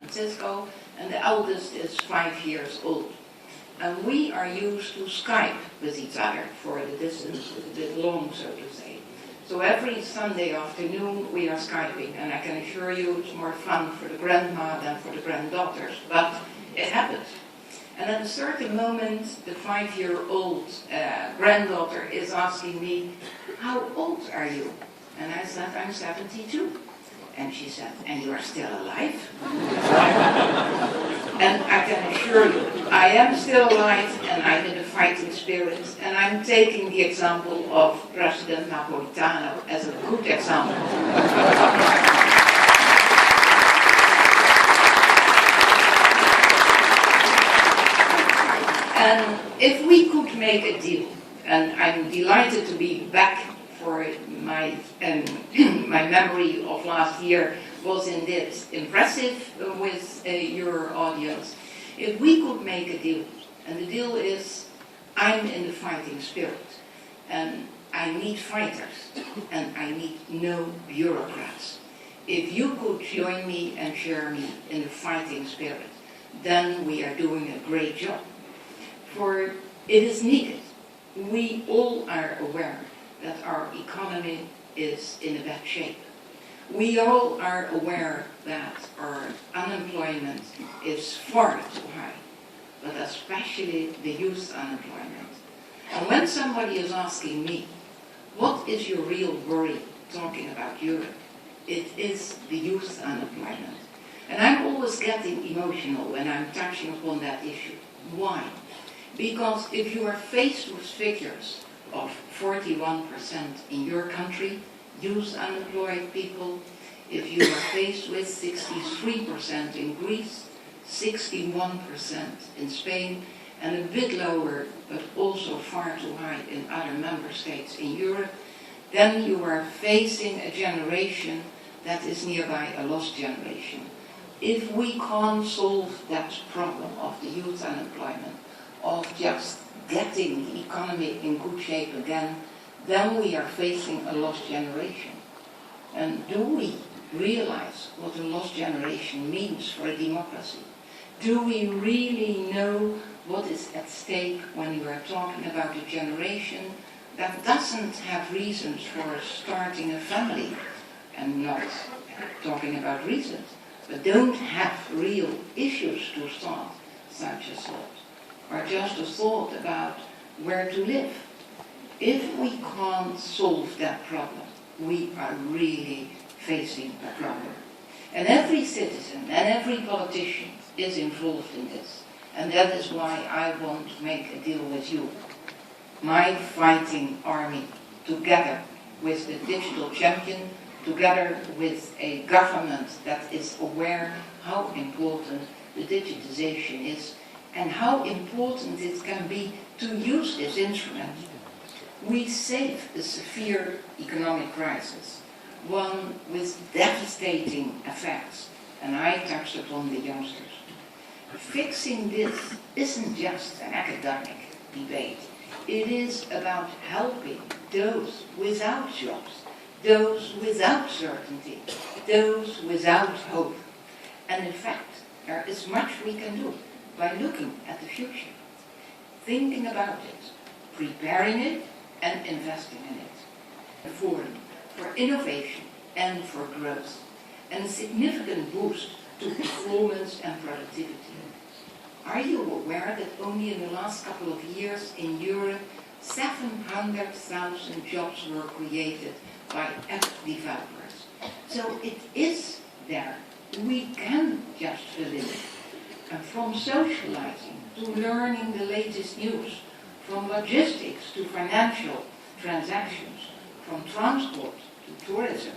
Francisco, and the eldest is 5 years old. And we are used to Skype with each other for the distance is a bit long, so to say. So every Sunday afternoon we are Skyping, and I can assure you it's more fun for the grandma than for the granddaughters, but it happens. And at a certain moment, the 5-year-old granddaughter is asking me, "How old are you?" And I said, "I'm 72. And she said, "And you are still alive?" And I can assure you, I am still alive, and I'm in a fighting spirit, and I'm taking the example of President Napolitano as a good example. And if we could make a deal, and I'm delighted to be back for my my memory of last year was indeed impressive with your audience. If we could make a deal, and the deal is, I'm in the fighting spirit, and I need fighters, and I need no bureaucrats. If you could join me and share me in the fighting spirit, then we are doing a great job. For it is needed. We all are aware that our economy is in a bad shape. We all are aware that our unemployment is far too high, but especially the youth unemployment. And when somebody is asking me, what is your real worry talking about Europe? It is the youth unemployment. And I'm always getting emotional when I'm touching upon that issue. Why? Because if you are faced with figures of 41% in your country, youth unemployed people, if you are faced with 63% in Greece, 61% in Spain, and a bit lower, but also far too high in other member states in Europe, then you are facing a generation that is nearby a lost generation. If we can't solve that problem of the youth unemployment, of just getting the economy in good shape again, then we are facing a lost generation. And do we realize what a lost generation means for a democracy? Do we really know what is at stake when you are talking about a generation that doesn't have reasons for starting a family, and not talking about reasons, but don't have real issues to start, such as thought, or just a thought about where to live? If we can't solve that problem, we are really facing a problem. And every citizen and every politician is involved in this. And that is why I want to make a deal with you. My fighting army, together with the digital champion, together with a government that is aware how important the digitization is and how important it can be to use this instrument. We save a severe economic crisis, one with devastating effects, and I touched upon the youngsters. Fixing this isn't just an academic debate. It is about helping those without jobs, those without certainty, those without hope. And in fact, there is much we can do by looking at the future, thinking about it, preparing it, and investing in it. A forum for innovation and for growth, and a significant boost to performance and productivity. Are you aware that only in the last couple of years in Europe, 700,000 jobs were created by app developers? So it is there. We can just fill in. And from socializing to learning the latest news, from logistics to financial transactions, from transport to tourism,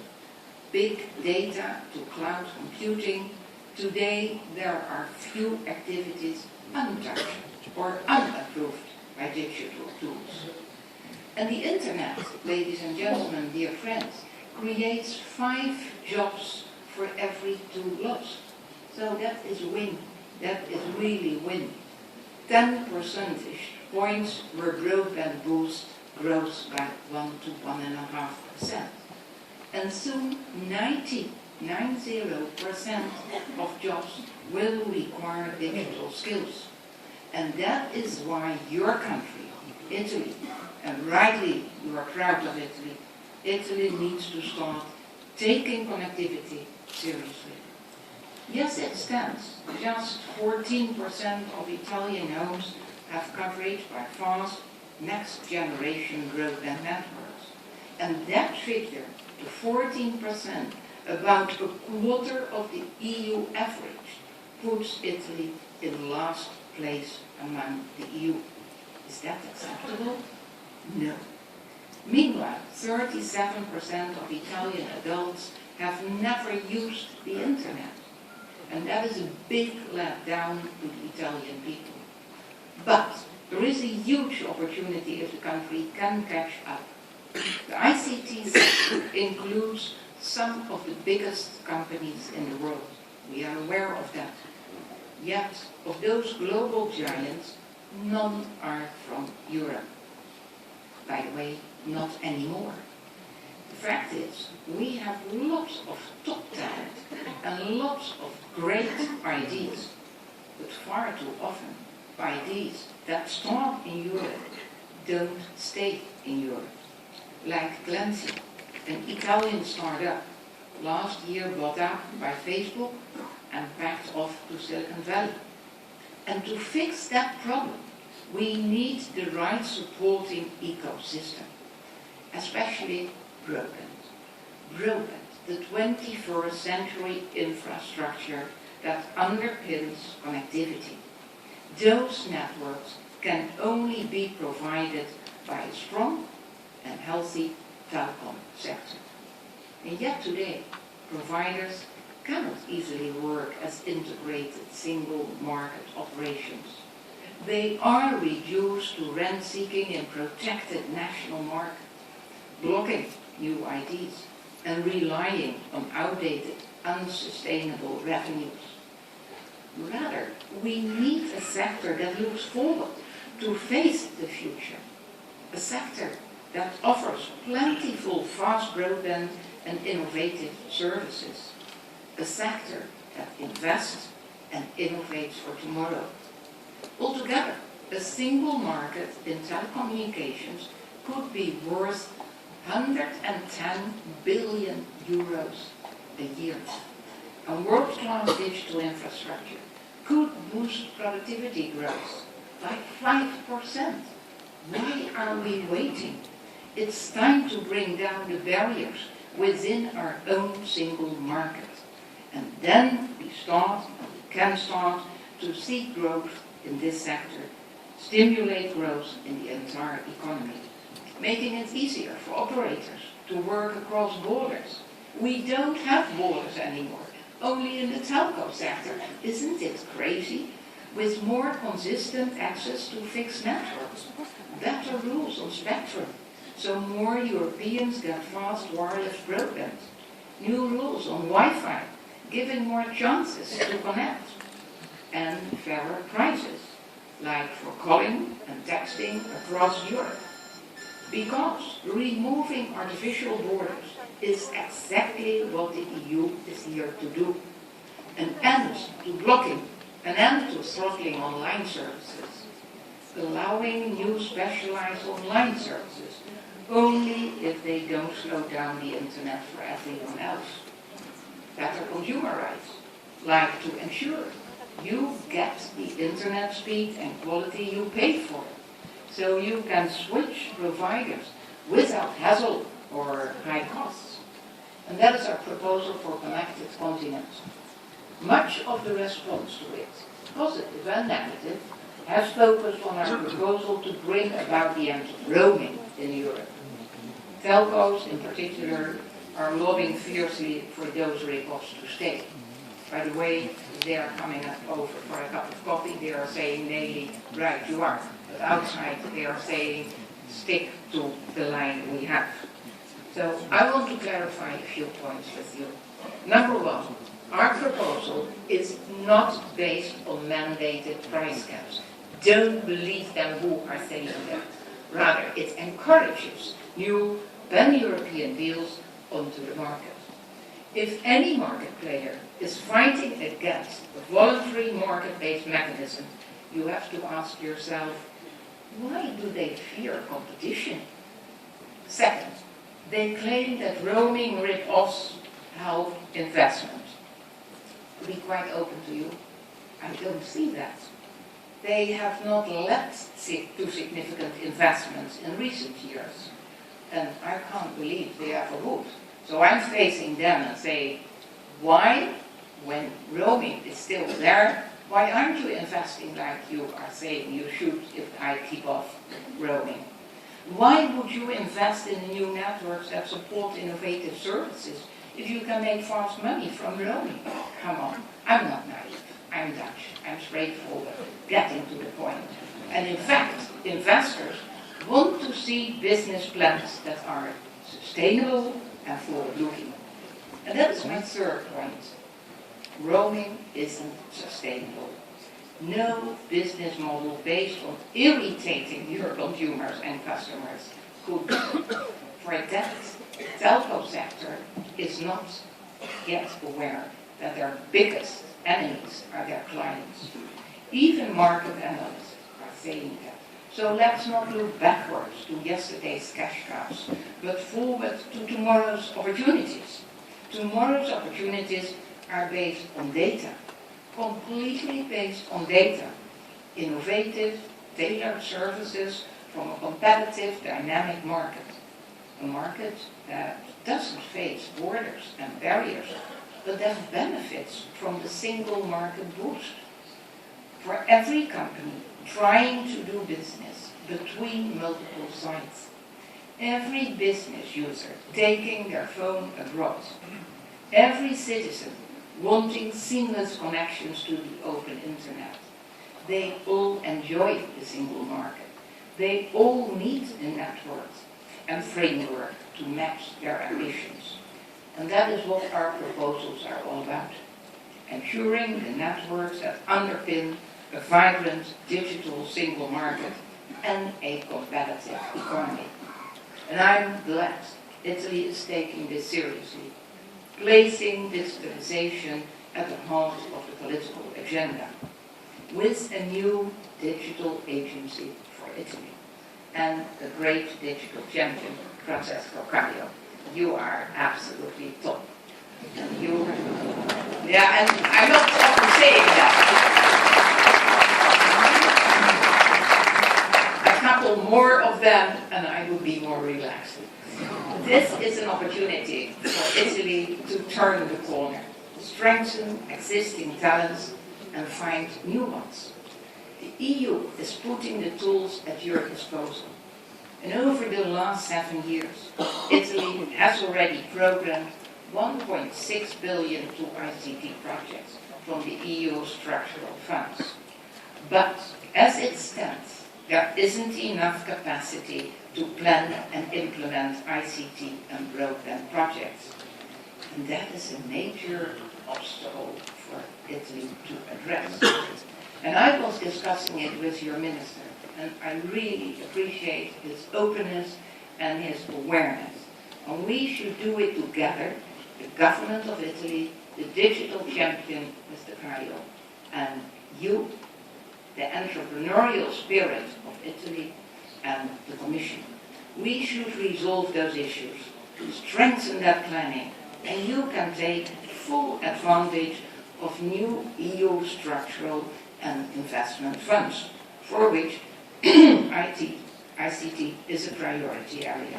big data to cloud computing, today there are few activities untouched or unapproved by digital tools. And the internet, ladies and gentlemen, dear friends, creates 5 jobs for every 2 lost. So that is win. That is really win. 10 percentage points where broadband boost grows by 1 to 1.5%. And soon 90 90% of jobs will require digital skills. And that is why your country, Italy, and rightly you are proud of Italy, Italy needs to start taking connectivity seriously. Yes, it stands. Just 14% of Italian homes have coverage by fast, next-generation broadband networks. And that figure, to 14%, about a quarter of the EU average, puts Italy in last place among the EU. Is that acceptable? No. Meanwhile, 37% of Italian adults have never used the internet. And that is a big letdown to the Italian people. But there is a huge opportunity if the country can catch up. The ICT sector includes some of the biggest companies in the world. We are aware of that. Yet, of those global giants, none are from Europe. By the way, not anymore. The fact is, we have lots of top talent and lots of great ideas, but far too often, ideas that start in Europe don't stay in Europe. Like Glency, an Italian startup, last year bought up by Facebook and packed off to Silicon Valley. And to fix that problem, we need the right supporting ecosystem, especially broadband. Broadband, the 21st century infrastructure that underpins connectivity. Those networks can only be provided by a strong and healthy telecom sector. And yet today, providers cannot easily work as integrated single market operations. They are reduced to rent-seeking in protected national markets, blocking new ideas and relying on outdated, unsustainable revenues. Rather, we need a sector that looks forward to face the future, a sector that offers plentiful fast broadband and innovative services, a sector that invests and innovates for tomorrow. Altogether, a single market in telecommunications could be worth 110 billion euros a year. And world-class digital infrastructure could boost productivity growth by 5%. Why are we waiting? It's time to bring down the barriers within our own single market. And then we can start to seek growth in this sector, stimulate growth in the entire economy, making it easier for operators to work across borders. We don't have borders anymore, only in the telco sector. Isn't it crazy? With more consistent access to fixed networks, better rules on spectrum, so more Europeans get fast wireless broadband, new rules on Wi-Fi, giving more chances to connect, and fairer prices, like for calling and texting across Europe. Because removing artificial borders is exactly what the EU is here to do. An end to blocking, an end to throttling online services, allowing new specialized online services, only if they don't slow down the internet for everyone else. Better consumer rights, like to ensure you get the internet speed and quality you paid for, so you can switch providers without hassle or high costs. And that is our proposal for Connected Continent. Much of the response to it, positive and negative, has focused on our proposal to bring about the end of roaming in Europe. Telcos, in particular, are lobbying fiercely for those rip-offs to stay. By the way, they are coming up over for a cup of coffee. They are saying, Neelie, right, you are. But outside, they are saying, stick to the line we have. So I want to clarify a few points with you. Number one, our proposal is not based on mandated price caps. Don't believe them who are saying that. Rather, it encourages new pan-European deals onto the market. If any market player is fighting against a voluntary market-based mechanism, you have to ask yourself, why do they fear competition? Second, they claim that roaming rip-offs help investment. To be quite open to you, I don't see that. They have not led to significant investments in recent years, and I can't believe they ever would. So I'm facing them and say, why, when roaming is still there, why aren't you investing like you are saying you should if I keep off roaming? Why would you invest in new networks that support innovative services if you can make fast money from roaming? Come on, I'm not naive, I'm Dutch, I'm straightforward, getting to the point. And in fact, investors want to see business plans that are sustainable and forward-looking. And that is my third point. Roaming isn't sustainable. No business model based on irritating your consumers and customers could be. For that, the telco sector is not yet aware that their biggest enemies are their clients. Even market analysts are saying that. So let's not look backwards to yesterday's cash cows, but forward to tomorrow's opportunities. Tomorrow's opportunities are based on data, completely based on data. Innovative, tailored services from a competitive, dynamic market. A market that doesn't face borders and barriers, but that benefits from the single market boost. For every company trying to do business between multiple sites, every business user taking their phone abroad, every citizen wanting seamless connections to the open internet, they all enjoy the single market. They all need a network and framework to match their ambitions. And that is what our proposals are all about. Ensuring the networks that underpin a vibrant digital single market and a competitive economy. And I'm glad Italy is taking this seriously, placing digitalization at the heart of the political agenda, with a new digital agency for Italy and a great digital champion, Francesco Caio. You are absolutely top. And you, yeah, and I'm not often saying that. A couple more of them and I would be more relaxed. This is an opportunity for Italy to turn the corner, strengthen existing talents and find new ones. The EU is putting the tools at your disposal. And over the last 7 years, Italy has already programmed 1.6 billion to ICT projects from the EU structural funds. But as it stands, there isn't enough capacity to plan and implement ICT and broadband projects. And that is a major obstacle for Italy to address. And I was discussing it with your minister, and I really appreciate his openness and his awareness. And we should do it together, the government of Italy, the digital champion, Mr. Caio, and you, the entrepreneurial spirit of Italy, and the Commission. We should resolve those issues, strengthen that planning, and you can take full advantage of new EU structural and investment funds, for which ICT is a priority area.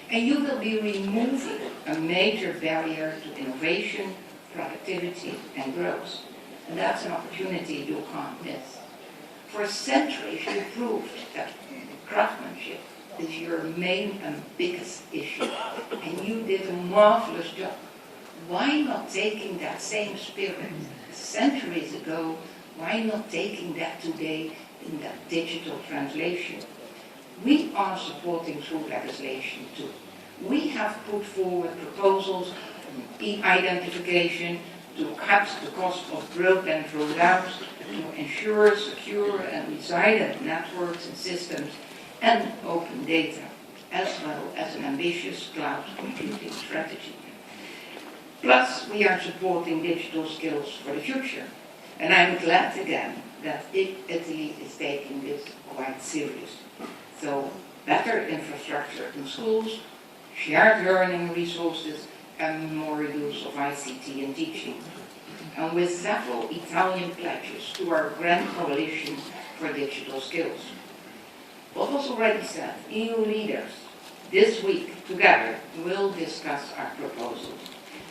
And you will be removing a major barrier to innovation, productivity, and growth. And that's an opportunity you can't miss. For centuries, you proved that craftsmanship is your main and biggest issue. And you did a marvelous job. Why not taking that same spirit centuries ago, why not taking that today in that digital translation? We are supporting through legislation too. We have put forward proposals on e-identification to cut the cost of broadband rollouts, to ensure secure and resilient networks and systems, and open data, as well as an ambitious cloud computing strategy. Plus, we are supporting digital skills for the future. And I'm glad again that Italy is taking this quite serious. So, better infrastructure in schools, shared learning resources, and more use of ICT in teaching. And with several Italian pledges to our Grand Coalition for Digital Skills. What was already said, EU leaders this week together will discuss our proposals.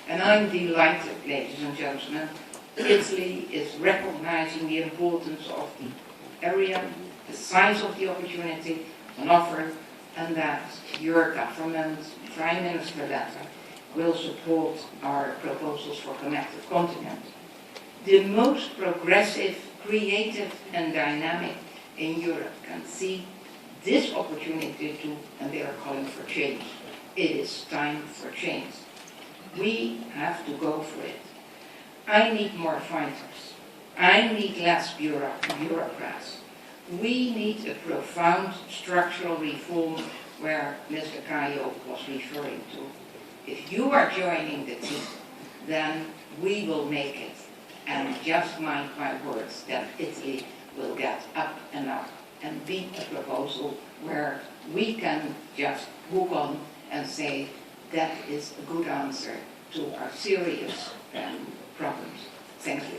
And I'm delighted, ladies and gentlemen, Italy is recognizing the importance of the area, the size of the opportunity on offer, and that your government, Prime Minister Letta, will support our proposals for Connected Continent. The most progressive, creative, and dynamic in Europe can see this opportunity to, and they are calling for change. It is time for change. We have to go for it. I need more fighters. I need less bureaucrats. We need a profound structural reform where Mr. Caio was referring to. If you are joining the team, then we will make it. And just mind my words that Italy will get up and be a proposal where we can just hook on and say that is a good answer to our serious problems. Thank you.